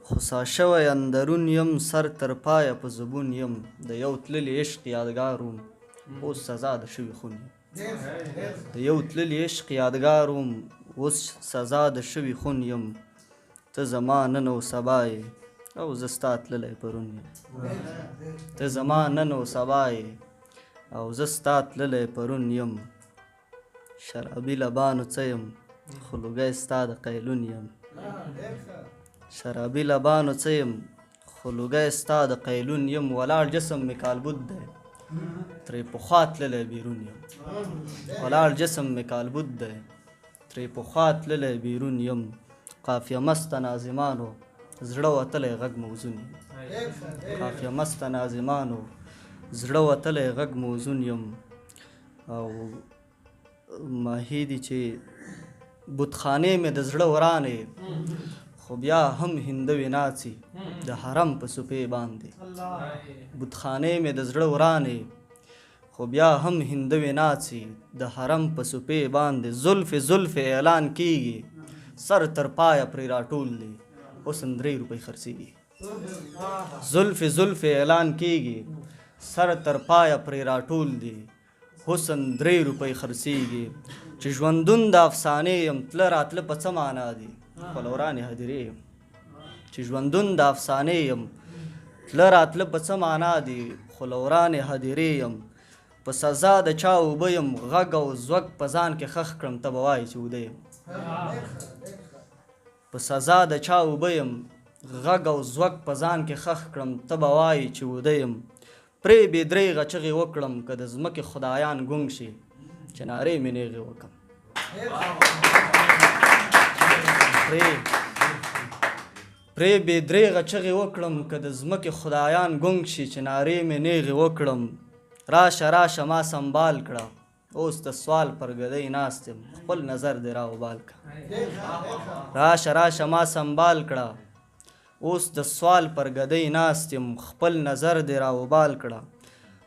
خوسا شوی اندرون یم سر تر پایه په زبون یم د یو تللی عشق یادګار وم اوس سزا د شوي خون یم د یو تللی عشق یادګار وم اوس سزا د شوي خون یم ته زما نن او سبا یې او زه ستا تللی پرون یم ته زما نن او سبا یې او زه ستا تللی پرون یم شرابي لبانو څه یم خو لوګی ستا د قیلون یم شرابي لبانو څه یم خو لوګی ستا د قیلون یم ولاړ جسم مې کالبد دی ترې پخوا تللی بیرون یم ولاړ جسم مې کالبد دی ترې پخوا تللی بیرون یم قافیه مسته ناظمانو زړه وتلی غږ موزون یم قافیه مسته ناظمانو زړه وتلی غږ موزون یم او ماهی دي چې بتخانې مې د زړه ورانې خو بیا هم هندوې ناڅي د حرم په سپې باندې بتخانې مې د زړه ورانې خو بیا هم هندوې ناڅي د حرم په سپې باندې زلف اعلان کیږي سر تر پایه پرې راټول دی حسن 3 روپۍ خرڅېږي زلف اعلان کیږي سر تر پایه پرې راټول دی حسن 3 روپۍ خرڅېږي چې ژوندون د افسانې یم تله راتله په څه معنا دي خلورانې هدیرې یم چې ژوندون د افسانې یم تله راتله په څه معنا دي خلورانې هدیرې یم په سزا د چا اوبه یم غږ او زوږ په ځان کې خښ کړم ته به وایې چې اوده یم په سزا د چا اوبه یم غږ او زوږ په ځان کې خښ کړم ته به وایې چې اوده یم پرې بې درېغه چغې وکړم که د ځمکې خدایان ګونګ شي چې نارې مې نیغې وکړم پرې بې درېغه چغې وکړم که د ځمکې خدایان ګونګ شي چې نارې مې نیغې وکړم راشه ما سنبال کړه اوس د سوال پر ګدۍ ناست یم خپل نظر دې راوبال کړه راشه ما سنبال کړه اوس د سوال پر ګدۍ ناست یم خپل نظر دې راوبال کړه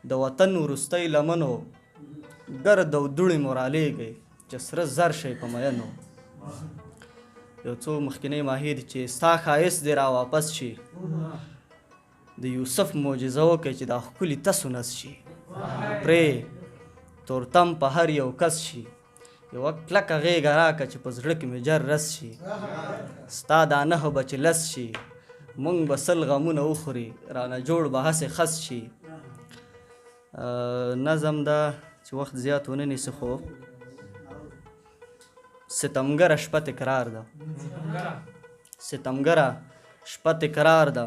د وطن وروستی لمنو ګرد او دوړې مو رالیږئ چې سره زر شئ په مینو یو څو مخکینی ماهی دي چې ستا ښایست دې را واپس شي د یوسف معجزه وکړئ چې دا ښکلي تسو نس شي پرې تورتم په هر یو کس شي یوه کلکه غېږه راکړه چې په زړه کې مې جر رس شي ستا دا 9 به چې لس شي مونږ به 100 غمونه وخوري رانه جوړ به هسې خس شي نظم دا چې وخت زیات ونه نیسي خو ستمګره شپه تکرار ده ستمګره شپه تکرار ده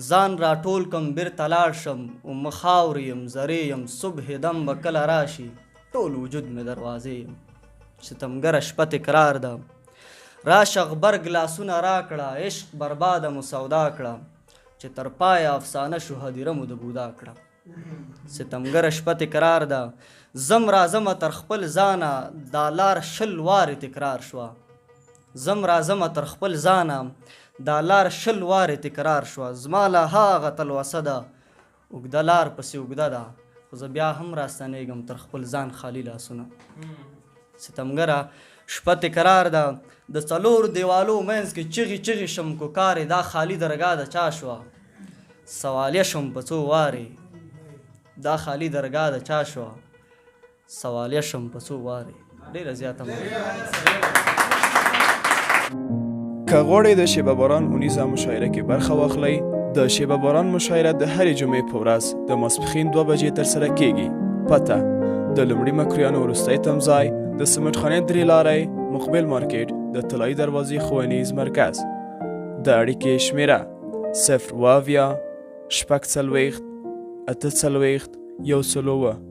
ځان راټول کم بیرته لاړ شم اومه خاورې یم زرې یم صبح دم به کله راشي ټول وجود مې دروازې یم ستمګره شپه تکرار ده راشه غبرګ لاسونه راکړه عشق برباده مو سودا کړه چې تر پایه افسانه شو هدیره مو د بودا کړه ستمګره شپه تکرار ده زم رازمه تر خپل ځانه دا لار 20 وارې تکرار شوه زم رازمه تر خپل ځانه دا لار 20 وارې تکرار شوه زما له هغه تلوسه ده اوږده لار پسې اوږده ده خو زه بیا هم راستنېږم تر خپل ځان خالي لاسونه ستمګره شپه تکرار ده د 4 دیوالو منځ کې چغې شم کو کارې دا خالي درګاه د چا شوه سوالیه شم په څو وارې دا خالي درګاه د چا شوه سوالیه شم په څو وارې ډېره زیاته که غواړئ د شیبه باران اونیزه مشاعره کې برخه واخلئ د شیبه باران مشاعره د هرې جمعې په ورځ د ماسپښین 2 بجې ترسره کیږي پته د لومړي مکرویانو وروستی تمځای د سمټخانې 3 لارۍ مقبل مارکیټ د طلایي دروازې ښوونیز مرکز د اړیکې شمیره 0 واویا شپږ څلوېښت اته څلوېښت 101